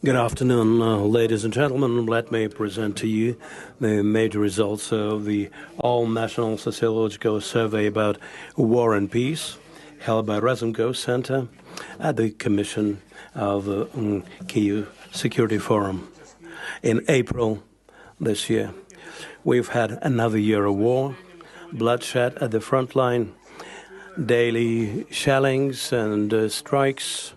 Good afternoon, ladies and gentlemen. Let me present to you the major results of the all-national sociological survey about war and peace, held by Razumkov Centre at the Commission of the Kyiv Security Forum. In April this year, we've had another year of war, bloodshed at the front line, daily shellings and strikes.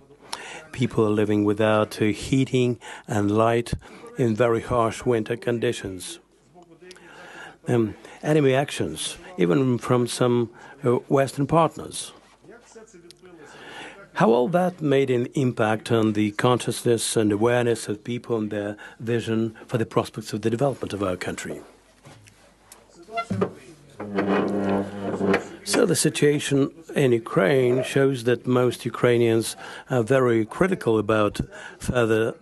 People are living without heating and light in very harsh winter conditions. Enemy actions, even from some Western partners. How all that made an impact on the consciousness and awareness of people and their vision for the prospects of the development of our country. So the situation in Ukraine shows that most Ukrainians are very critical about further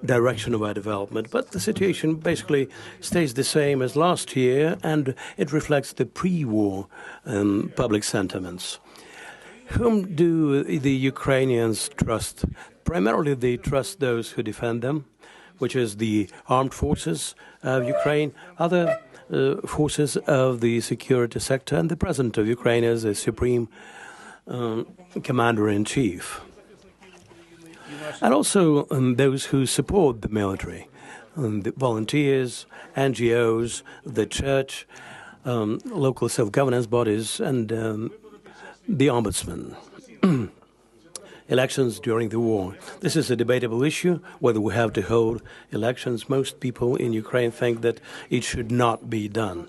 direction of our development. But the situation basically stays the same as last year, and it reflects the pre-war public sentiments. Whom do the Ukrainians trust? Primarily they trust those who defend them, which is the armed forces of Ukraine, other forces of the security sector, and the president of Ukraine as the supreme commander-in-chief. And also those who support the military, the volunteers, NGOs, the church, local self-governance bodies, and the ombudsman. Elections during the war. This is a debatable issue, whether we have to hold elections. Most people in Ukraine think that it should not be done.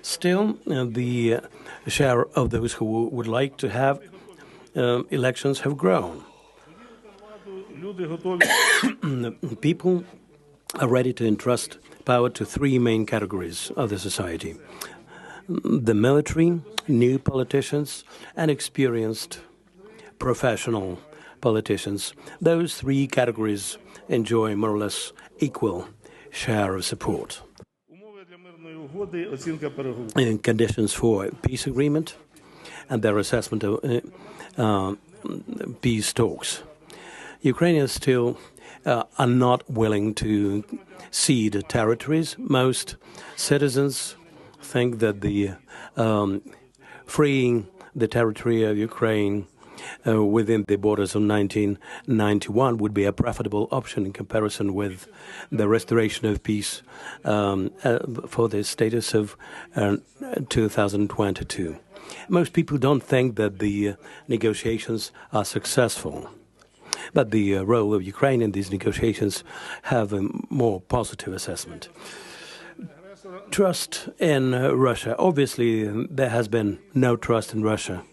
Still, the share of those who would like to have elections have grown. People are ready to entrust power to three main categories of the society: the military, new politicians, and experienced professional politicians. Those three categories enjoy more or less equal share of support. In conditions for peace agreement and their assessment of peace talks. Ukrainians still are not willing to cede territories. Most citizens think that the freeing the territory of Ukraine within the borders of 1991 would be a profitable option in comparison with the restoration of peace for the status of 2022. Most people don't think that the negotiations are successful, but the role of Ukraine in these negotiations have a more positive assessment. Trust in Russia. Obviously, there has been no trust in Russia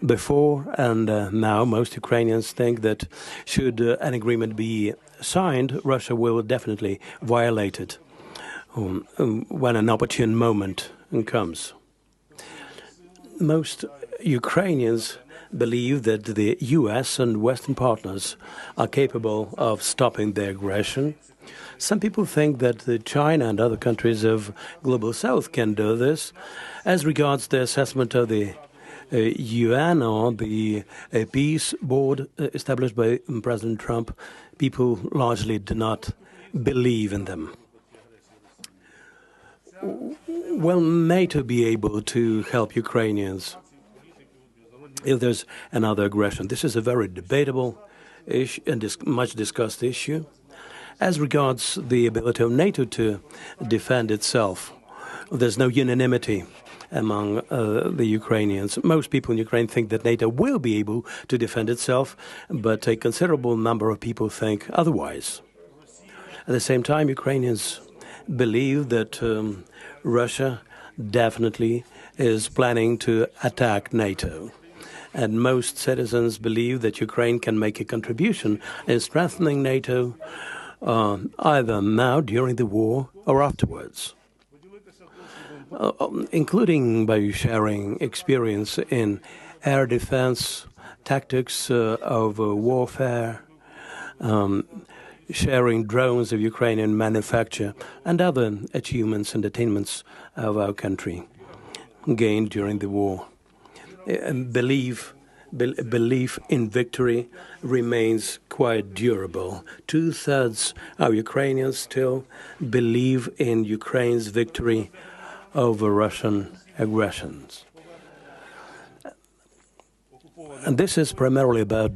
before, and now most Ukrainians think that should an agreement be signed, Russia will definitely violate it when an opportune moment comes. Most Ukrainians believe that the US and Western partners are capable of stopping the aggression. Some people think that China and other countries of Global South can do this. As regards the assessment of the UN or the peace board established by President Trump, people largely do not believe in them. Will NATO be able to help Ukrainians if there's another aggression? This is a very debatable issue and much discussed issue. As regards the ability of NATO to defend itself, there's no unanimity among the Ukrainians. Most people in Ukraine think that NATO will be able to defend itself, but a considerable number of people think otherwise. At the same time, Ukrainians believe that Russia definitely is planning to attack NATO. And most citizens believe that Ukraine can make a contribution in strengthening NATO either now, during the war, or afterwards. Including by sharing experience in air defense, tactics of warfare, sharing drones of Ukrainian manufacture, and other achievements and attainments of our country gained during the war. Believe belief in victory remains quite durable. 2/3 of Ukrainians still believe in Ukraine's victory over Russian aggressions. And this is primarily about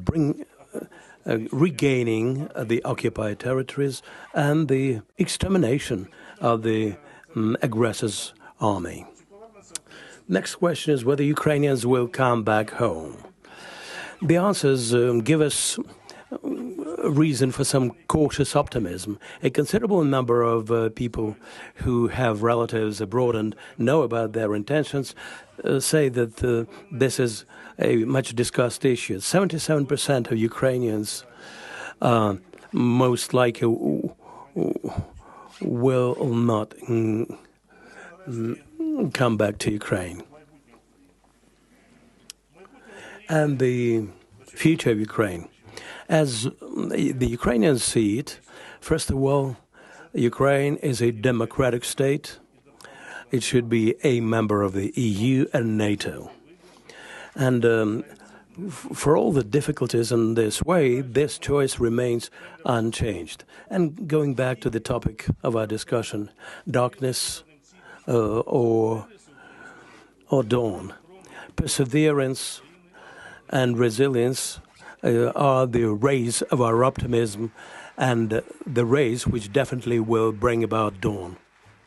regaining the occupied territories and the extermination of the aggressor's army. Next question is whether Ukrainians will come back home. The answers give us reason for some cautious optimism. A considerable number of people who have relatives abroad and know about their intentions say that this is a much discussed issue. 77% of Ukrainians most likely will not come back to Ukraine. And the future of Ukraine. As the Ukrainians see it, first of all, Ukraine is a democratic state. It should be a member of the EU and NATO. And for all the difficulties in this way, this choice remains unchanged. And going back to the topic of our discussion, darkness or dawn, perseverance and resilience are the rays of our optimism and the rays which definitely will bring about dawn.